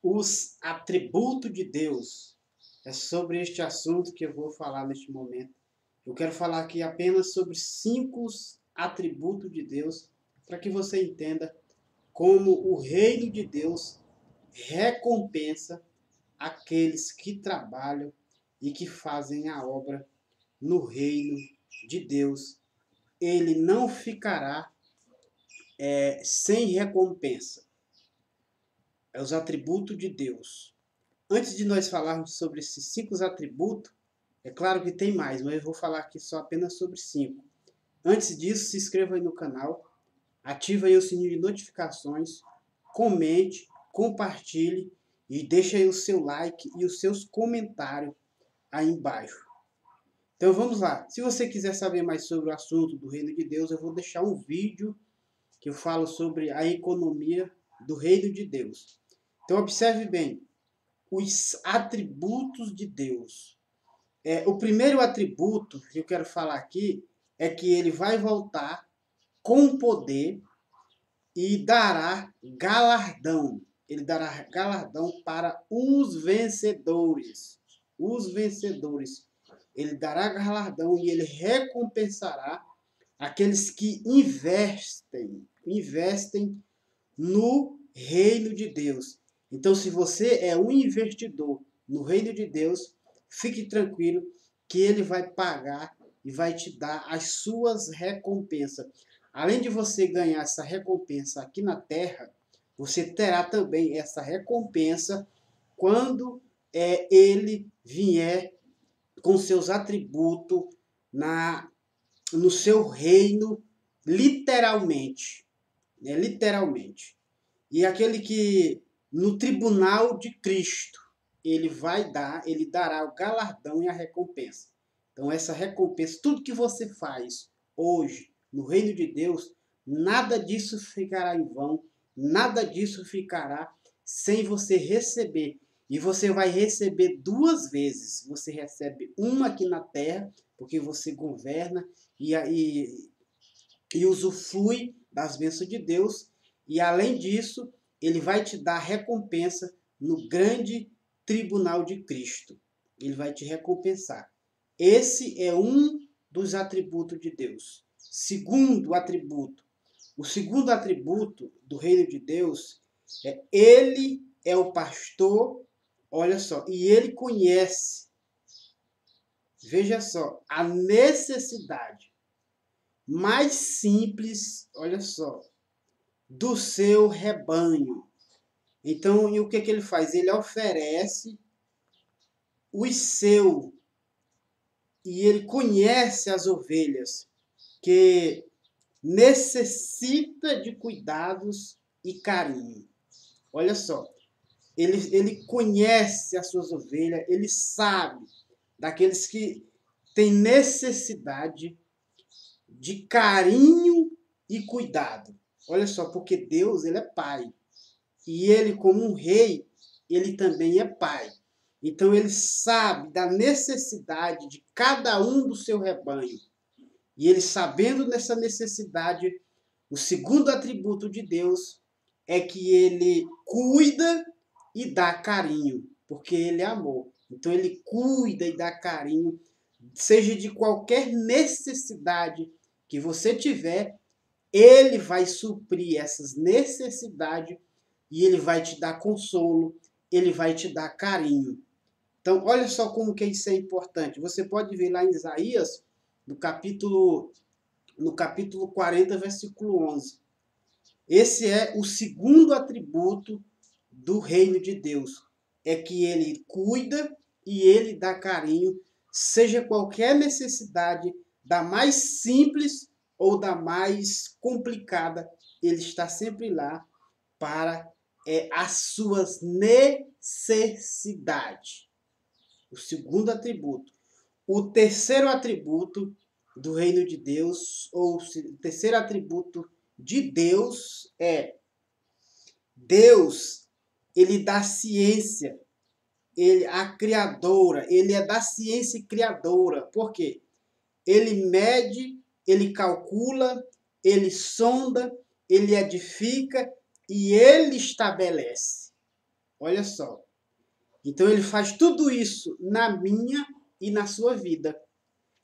Os atributos de Deus. É sobre este assunto que eu vou falar neste momento. Eu quero falar aqui apenas sobre 5 atributos de Deus, para que você entenda como o reino de Deus recompensa aqueles que trabalham e que fazem a obra no reino de Deus. Ele não ficará sem recompensa. É os atributos de Deus. Antes de nós falarmos sobre esses 5 atributos, é claro que tem mais, mas eu vou falar aqui só apenas sobre 5. Antes disso, se inscreva aí no canal, ative aí o sininho de notificações, comente, compartilhe e deixe aí o seu like e os seus comentários aí embaixo. Então vamos lá. Se você quiser saber mais sobre o assunto do reino de Deus, eu vou deixar um vídeo que eu falo sobre a economia do reino de Deus. Então observe bem os atributos de Deus. O primeiro atributo que eu quero falar aqui é que ele vai voltar com poder e dará galardão. Ele dará galardão para os vencedores. Os vencedores. Ele dará galardão e ele recompensará aqueles que investem no reino de Deus. Então, se você é um investidor no reino de Deus, fique tranquilo que ele vai pagar e vai te dar as suas recompensas. Além de você ganhar essa recompensa aqui na terra, você terá também essa recompensa quando ele vier com seus atributos no seu reino, literalmente. Literalmente. E aquele que no tribunal de Cristo ele dará o galardão e a recompensa. Então essa recompensa, tudo que você faz hoje no reino de Deus, nada disso ficará em vão, nada disso ficará sem você receber. E você vai receber 2 vezes. Você recebe uma aqui na terra, porque você governa e usufrui das bênçãos de Deus. E além disso, ele vai te dar recompensa no grande tribunal de Cristo. Ele vai te recompensar. Esse é um dos atributos de Deus. Segundo atributo. O segundo atributo do reino de Deus é ele é o pastor, olha só, e ele conhece, veja só, a necessidade mais simples, olha só, do seu rebanho. Então, e o que ele faz? Ele oferece os seus, e ele conhece as ovelhas que necessita de cuidados e carinho. Olha só, ele conhece as suas ovelhas, ele sabe daqueles que têm necessidade de carinho e cuidado. Olha só, porque Deus, ele é pai. E ele, como um rei, ele também é pai. Então ele sabe da necessidade de cada um do seu rebanho. E ele, sabendo dessa necessidade, o segundo atributo de Deus é que ele cuida e dá carinho, porque ele é amor. Então ele cuida e dá carinho, seja de qualquer necessidade que você tiver, ele vai suprir essas necessidades e ele vai te dar consolo, ele vai te dar carinho. Então, olha só como que isso é importante. Você pode ver lá em Isaías, no capítulo 40, versículo 11. Esse é o segundo atributo do reino de Deus. É que ele cuida e ele dá carinho, seja qualquer necessidade, da mais simples ou da mais complicada, ele está sempre lá para as suas necessidades. O segundo atributo. O terceiro atributo do reino de Deus, ou o terceiro atributo de Deus é Deus, ele dá ciência, a criadora, ele é da ciência criadora. Por quê? Ele mede, ele calcula, ele sonda, ele edifica e ele estabelece. Olha só. Então ele faz tudo isso na minha e na sua vida.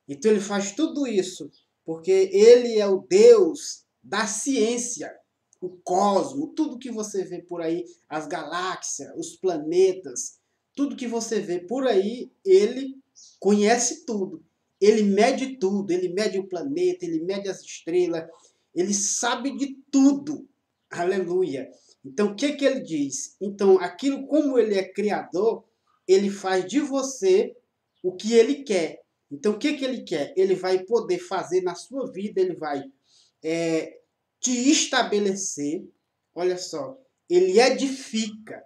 Então ele faz tudo isso porque ele é o Deus da ciência, o cosmos, tudo que você vê por aí, as galáxias, os planetas, tudo que você vê por aí, ele conhece tudo. Ele mede tudo, ele mede o planeta, ele mede as estrelas, ele sabe de tudo. Aleluia. Então, o que que ele diz? Então, aquilo como ele é criador, ele faz de você o que ele quer. Então, o que que ele quer? Ele vai poder fazer na sua vida, ele vai te estabelecer. Olha só, ele edifica.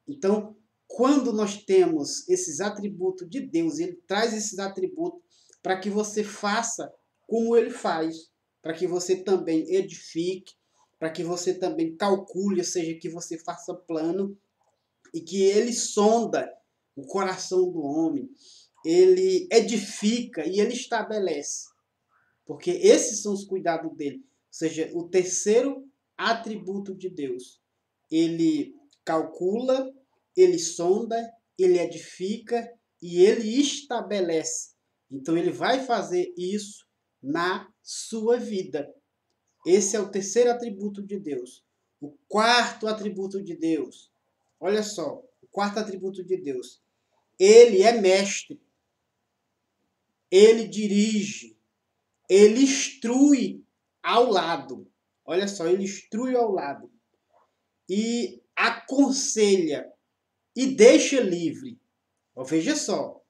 Então, quando nós temos esses atributos de Deus, ele traz esses atributos para que você faça como ele faz, para que você também edifique, para que você também calcule, ou seja, que você faça plano e que ele sonda o coração do homem, ele edifica e ele estabelece, porque esses são os cuidados dele. Ou seja, o terceiro atributo de Deus, ele calcula, ele sonda, ele edifica e ele estabelece. Então ele vai fazer isso na sua vida. Esse é o terceiro atributo de Deus. O quarto atributo de Deus. Olha só, o quarto atributo de Deus. Ele é mestre. Ele dirige. Ele instrui ao lado. Olha só, ele instrui ao lado. E aconselha e deixa livre. Veja só,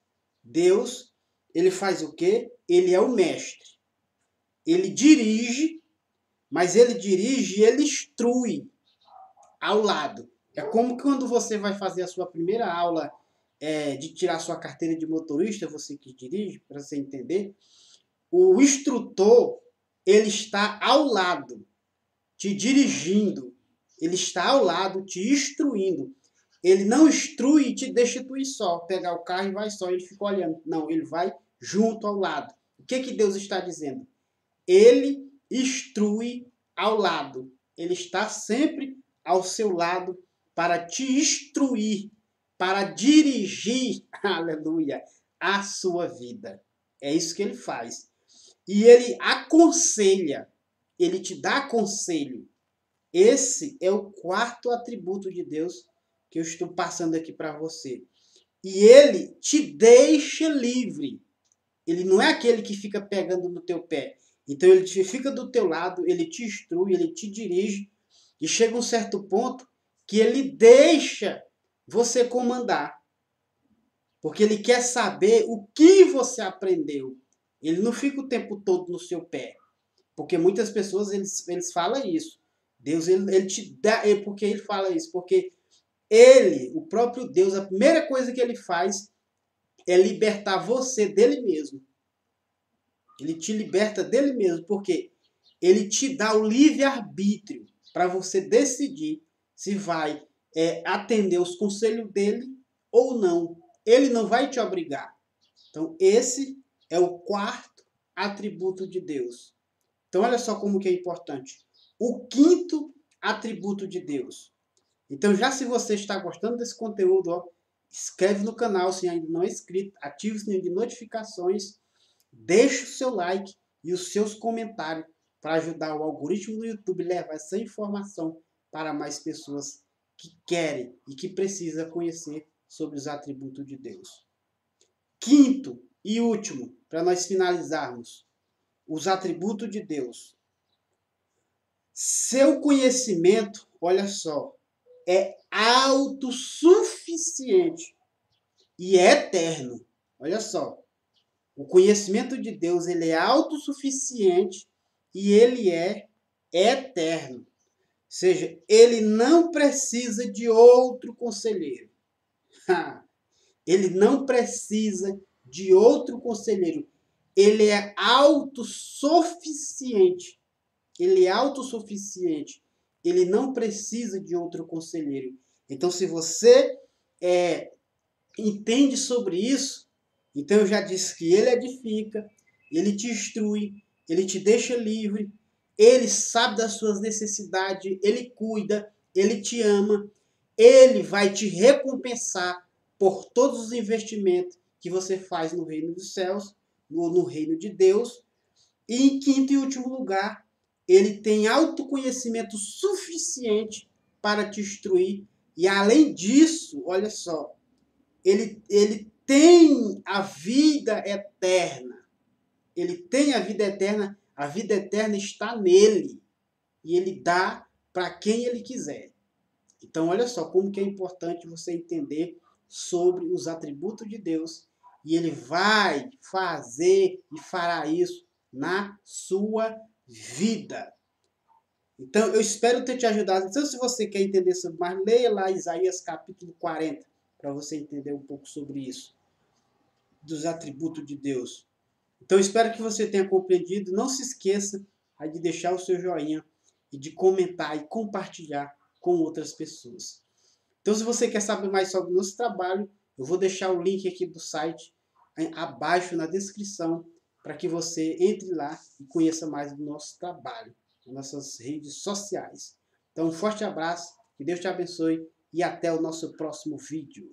Deus, ele faz o quê? Ele é o mestre. Ele dirige, mas ele dirige e ele instrui ao lado. É como quando você vai fazer a sua primeira aula de tirar sua carteira de motorista, você que dirige, para você entender. O instrutor, ele está ao lado, te dirigindo. Ele está ao lado, te instruindo. Ele não instrui e te deixa tu ir só, pegar o carro e vai só, ele fica olhando. Não, ele vai junto ao lado. O que que Deus está dizendo? Ele instrui ao lado. Ele está sempre ao seu lado para te instruir, para dirigir, aleluia, a sua vida. É isso que ele faz. E ele aconselha, ele te dá conselho. Esse é o quarto atributo de Deus que eu estou passando aqui para você. E ele te deixa livre. Ele não é aquele que fica pegando no teu pé. Então ele fica do teu lado, ele te instrui, ele te dirige. E chega um certo ponto que ele deixa você comandar. Porque ele quer saber o que você aprendeu. Ele não fica o tempo todo no seu pé. Porque muitas pessoas, eles falam isso. Deus, ele te dá... Porque ele fala isso? Porque ele, o próprio Deus, a primeira coisa que ele faz é libertar você dele mesmo. Ele te liberta dele mesmo. Porque ele te dá o livre-arbítrio para você decidir se vai atender os conselhos dele ou não. Ele não vai te obrigar. Então, esse é o quarto atributo de Deus. Então, olha só como que é importante. O quinto atributo de Deus. Então, já se você está gostando desse conteúdo, ó, inscreve no canal se ainda não é inscrito, ative o sininho de notificações, deixe o seu like e os seus comentários para ajudar o algoritmo do YouTube a levar essa informação para mais pessoas que querem e que precisam conhecer sobre os atributos de Deus. Quinto e último, para nós finalizarmos, os atributos de Deus. Seu conhecimento, olha só, é autossuficiente e é eterno. Olha só, o conhecimento de Deus, ele é autossuficiente e ele é eterno. Ou seja, ele não precisa de outro conselheiro. Ele não precisa de outro conselheiro. Ele é autossuficiente. Ele é autossuficiente. Ele não precisa de outro conselheiro. Então, se você entende sobre isso, então eu já disse que ele edifica, ele te instrui, ele te deixa livre, ele sabe das suas necessidades, ele cuida, ele te ama, Ele vai te recompensar por todos os investimentos que você faz no reino dos céus, no reino de Deus. E em quinto e último lugar, ele tem autoconhecimento suficiente para te instruir. E além disso, olha só, ele tem a vida eterna. Ele tem a vida eterna está nele. E ele dá para quem ele quiser. Então, olha só como que é importante você entender sobre os atributos de Deus. E ele vai fazer e fará isso na sua vida. Então, eu espero ter te ajudado. Então, se você quer entender sobre mais, leia lá Isaías capítulo 40, para você entender um pouco sobre isso, dos atributos de Deus. Então, espero que você tenha compreendido. Não se esqueça de deixar o seu joinha e de comentar e compartilhar com outras pessoas. Então, se você quer saber mais sobre o nosso trabalho, eu vou deixar o link aqui do site abaixo na descrição para que você entre lá e conheça mais do nosso trabalho, nas nossas redes sociais. Então, um forte abraço, que Deus te abençoe e até o nosso próximo vídeo.